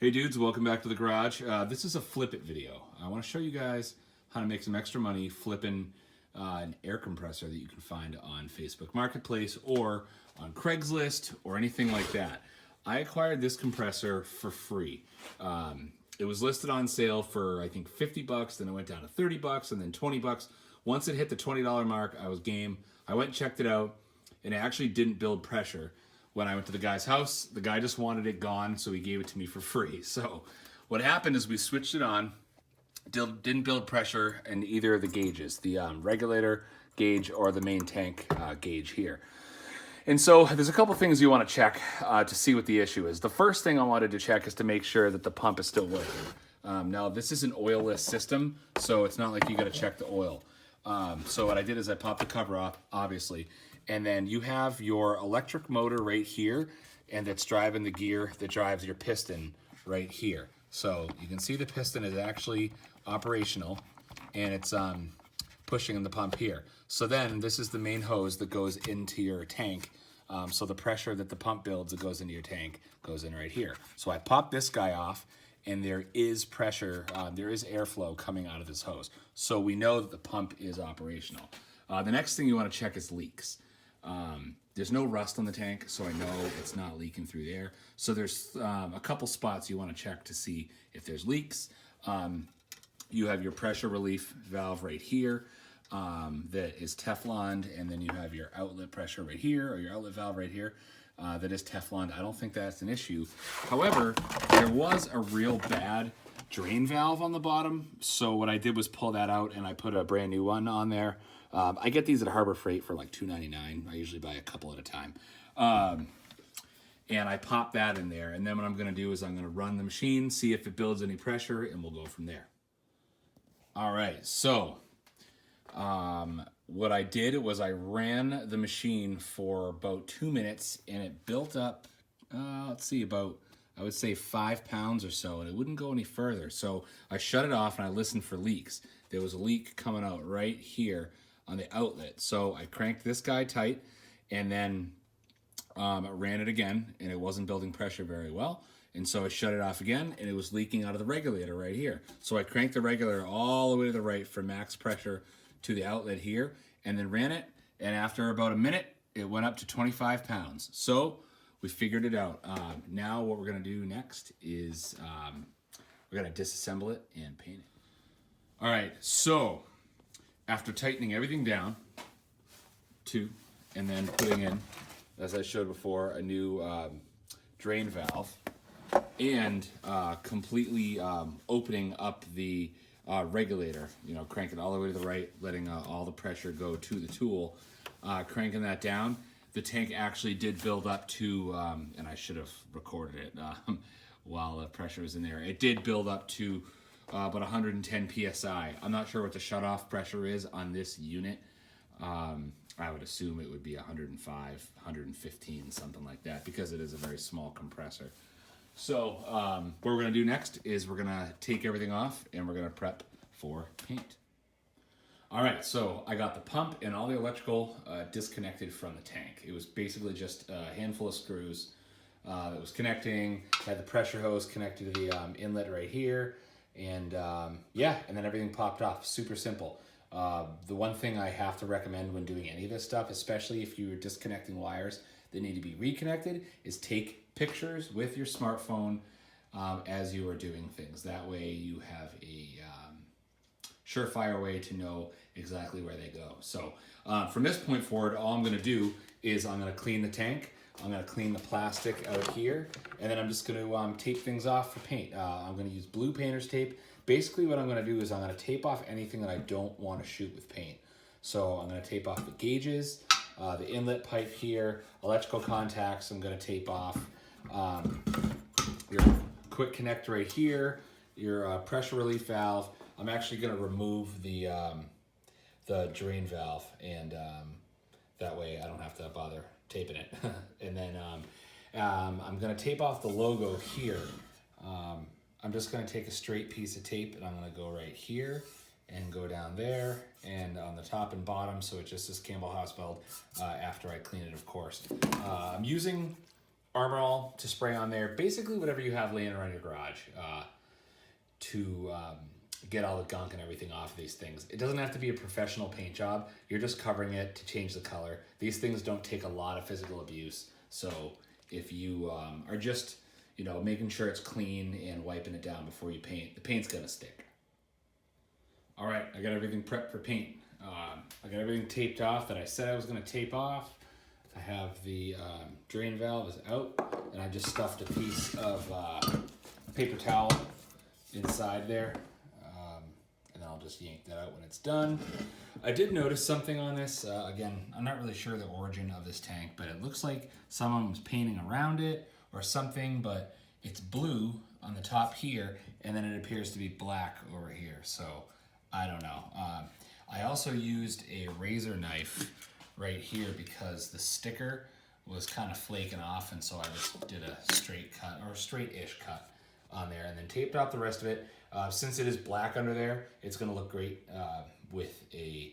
Hey dudes, welcome back to the garage. This is a flip it video. I want to show you guys how to make some extra money flipping an air compressor that you can find on Facebook Marketplace or on Craigslist or anything like that. I acquired this compressor for free. It was listed on sale for I think 50 bucks, then it went down to 30 bucks and then 20 bucks. Once it hit the $20 mark, I was game. I went and checked it out and it actually didn't build pressure. When I went to the guy's house, the guy just wanted it gone, so he gave it to me for free. So what happened is we switched it on, didn't build pressure in either of the gauges, the regulator gauge or the main tank gauge here. And so there's a couple things you want to check to see what the issue is. The first thing I wanted to check is to make sure that the pump is still working. Now this is an oilless system, so it's not like you got to check the oil. So what I did is I popped the cover off, obviously, and then you have your electric motor right here, and that's driving the gear that drives your piston right here. So you can see the piston is actually operational, and it's pushing in the pump here. So then this is the main hose that goes into your tank. So the pressure that the pump builds that goes into your tank goes in right here. So I popped this guy off, and there is pressure, there is airflow coming out of this hose. So we know that the pump is operational. The next thing you want to check is leaks. There's no rust on the tank, so I know it's not leaking through there. So there's a couple spots you want to check to see if there's leaks. You have your pressure relief valve right here that is Tefloned, and then you have your outlet pressure right here, or your outlet valve right here that is Tefloned. I don't think that's an issue. However, there was a real bad drain valve on the bottom, so what I did was pull that out and I put a brand new one on there. I get these at Harbor Freight for like $2.99. I usually buy a couple at a time. And I pop that in there, and then what I'm going to do is I'm going to run the machine, see if it builds any pressure, and we'll go from there. All right, so what I did was I ran the machine for about 2 minutes, and it built up, let's see, about, I would say 5 pounds or so, and it wouldn't go any further. So I shut it off and I listened for leaks. There was a leak coming out right here on the outlet. So I cranked this guy tight, and then ran it again, and it wasn't building pressure very well. And so I shut it off again, and it was leaking out of the regulator right here. So I cranked the regulator all the way to the right for max pressure to the outlet here, and then ran it. And after about a minute, it went up to 25 pounds. So we figured it out. Now what we're gonna do next is we're gonna disassemble it and paint it. All right, so after tightening everything down, and then putting in, as I showed before, a new drain valve, and completely opening up the regulator, cranking all the way to the right, letting all the pressure go to the tool, cranking that down, the tank actually did build up to, and I should have recorded it while the pressure was in there, it did build up to about 110 PSI. I'm not sure what the shutoff pressure is on this unit. I would assume it would be 105, 115, something like that, because it is a very small compressor. So what we're gonna do next is we're gonna take everything off and we're gonna prep for paint. All right, so I got the pump and all the electrical disconnected from the tank. It was basically just a handful of screws that was connecting, had the pressure hose connected to the inlet right here, and yeah, and then everything popped off. Super simple. The one thing I have to recommend when doing any of this stuff, especially if you're disconnecting wires that need to be reconnected, is take pictures with your smartphone as you are doing things. That way you have a surefire way to know exactly where they go. So from this point forward, all I'm going to do is I'm going to clean the tank. I'm going to clean the plastic out here, and then I'm just going to tape things off for paint. I'm going to use blue painter's tape. Basically what I'm going to do is I'm going to tape off anything that I don't want to shoot with paint. So I'm going to tape off the gauges, the inlet pipe here, electrical contacts I'm going to tape off, your quick connect right here, your pressure relief valve. I'm actually going to remove the drain valve, and that way I don't have to bother taping it. And then I'm going to tape off the logo here. I'm just going to take a straight piece of tape, and I'm going to go right here and go down there and on the top and bottom, so it just says Campbell House Weld after I clean it, of course. I'm using Armor All to spray on there. Basically whatever you have laying around your garage to get all the gunk and everything off of these things. It doesn't have to be a professional paint job. You're just covering it to change the color. These things don't take a lot of physical abuse. So if you are just, you know, making sure it's clean and wiping it down before you paint, the paint's gonna stick. All right, I got everything prepped for paint. I got everything taped off that I said I was gonna tape off. I have the drain valve is out, and I just stuffed a piece of paper towel inside there. And I'll just yank that out when it's done. I did notice something on this. Again, I'm not really sure the origin of this tank, but it looks like someone was painting around it or something, but it's blue on the top here, and then it appears to be black over here. So I don't know. I also used a razor knife right here because the sticker was kind of flaking off, and so I just did a straight cut, or straight-ish cut on there, and then taped off the rest of it. Since it is black under there, it's going to look great with a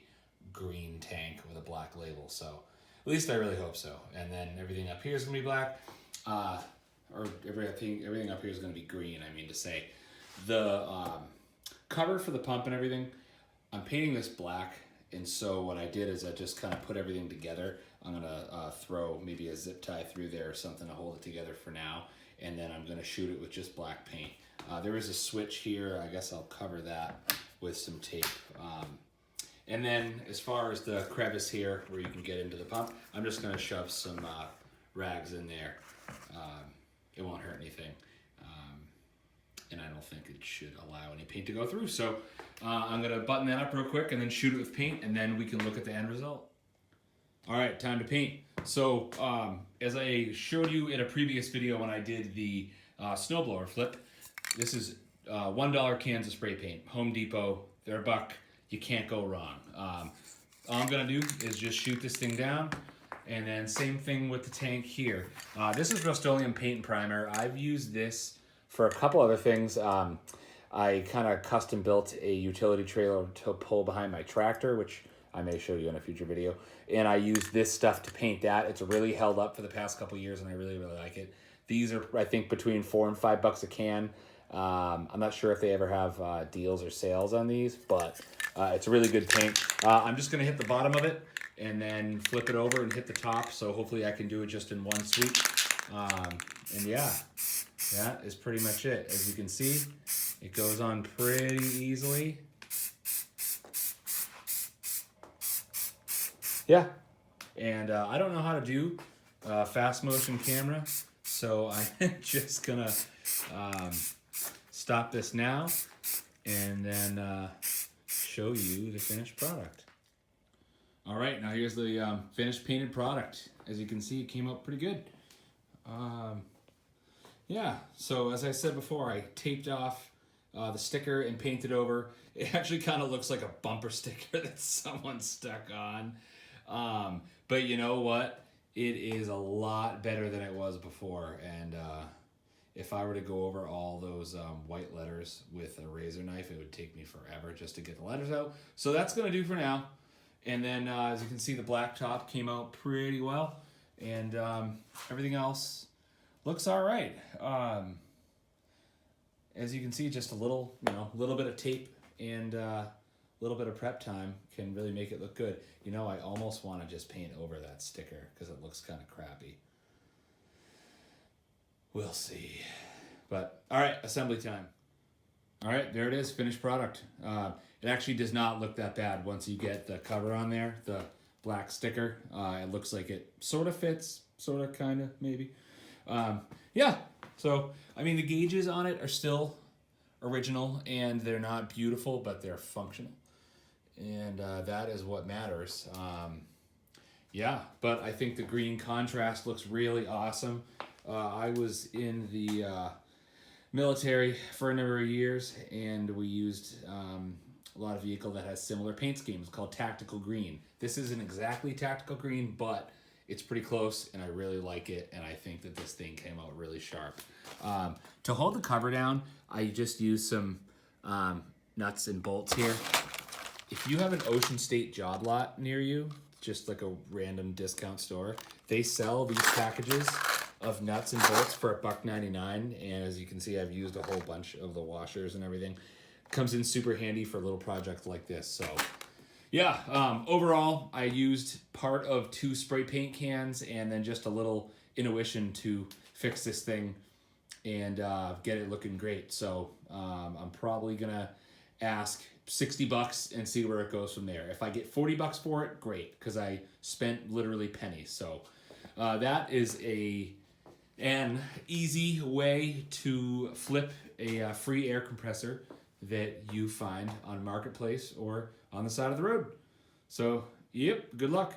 green tank with a black label. So at least I really hope so. And then everything up here is going to be black, or everything up here is going to be green. I mean to say, the cover for the pump and everything, I'm painting this black. And so what I did is I just kind of put everything together. I'm going to throw maybe a zip tie through there or something to hold it together for now. And then I'm going to shoot it with just black paint. There is a switch here. I guess I'll cover that with some tape. And then as far as the crevice here where you can get into the pump, I'm just going to shove some rags in there. It won't hurt anything. And I don't think it should allow any paint to go through. So I'm going to button that up real quick and then shoot it with paint, and then we can look at the end result. All right, time to paint. So as I showed you in a previous video when I did the snowblower flip, this is $1 cans of spray paint. Home Depot, they're $1. You can't go wrong. All I'm gonna do is just shoot this thing down, and then same thing with the tank here. This is Rust-Oleum paint and primer. I've used this for a couple other things. I kind of custom built a utility trailer to pull behind my tractor, which I may show you in a future video. And I use this stuff to paint that. It's really held up for the past couple years, and I really, really like it. These are, I think, between $4 and $5 a can. I'm not sure if they ever have deals or sales on these, but it's a really good paint. I'm just going to hit the bottom of it and then flip it over and hit the top. So hopefully I can do it just in one sweep. And yeah, that is pretty much it. As you can see, it goes on pretty easily. Yeah, and I don't know how to do fast motion camera, so I'm just gonna stop this now and then show you the finished product. All right, now here's the finished painted product. As you can see, it came out pretty good. Yeah, so as I said before, I taped off the sticker and painted over. It actually kind of looks like a bumper sticker that someone stuck on. But you know what? It is a lot better than it was before. And if I were to go over all those white letters with a razor knife, it would take me forever just to get the letters out. So that's going to do for now. And then as you can see, the black top came out pretty well. And everything else looks all right. As you can see, just a little bit of tape and a little bit of prep time can really make it look good. You know, I almost want to just paint over that sticker because it looks kind of crappy. We'll see. But, all right, assembly time. All right, there it is, finished product. It actually does not look that bad once you get the cover on there, the black sticker. It looks like it sort of fits, sort of, kind of, maybe. Yeah, so, I mean, the gauges on it are still original, and they're not beautiful, but they're functional. And that is what matters. Yeah, but I think the green contrast looks really awesome. I was in the military for a number of years, and we used a lot of vehicle that has similar paint schemes called tactical green. This isn't exactly tactical green, but it's pretty close, and I really like it, and I think that this thing came out really sharp. To hold the cover down, I just used some nuts and bolts here. If you have an Ocean State job lot near you, just like a random discount store, they sell these packages of nuts and bolts for $1.99, and as you can see, I've used a whole bunch of the washers and everything. Comes in super handy for a little project like this. So yeah, overall, I used part of 2 spray paint cans and then just a little intuition to fix this thing and get it looking great. So I'm probably gonna ask $60 and see where it goes from there. If I get $40 for it, great, because I spent literally pennies. So that is an easy way to flip a free air compressor that you find on Marketplace or on the side of the road. So, yep, good luck.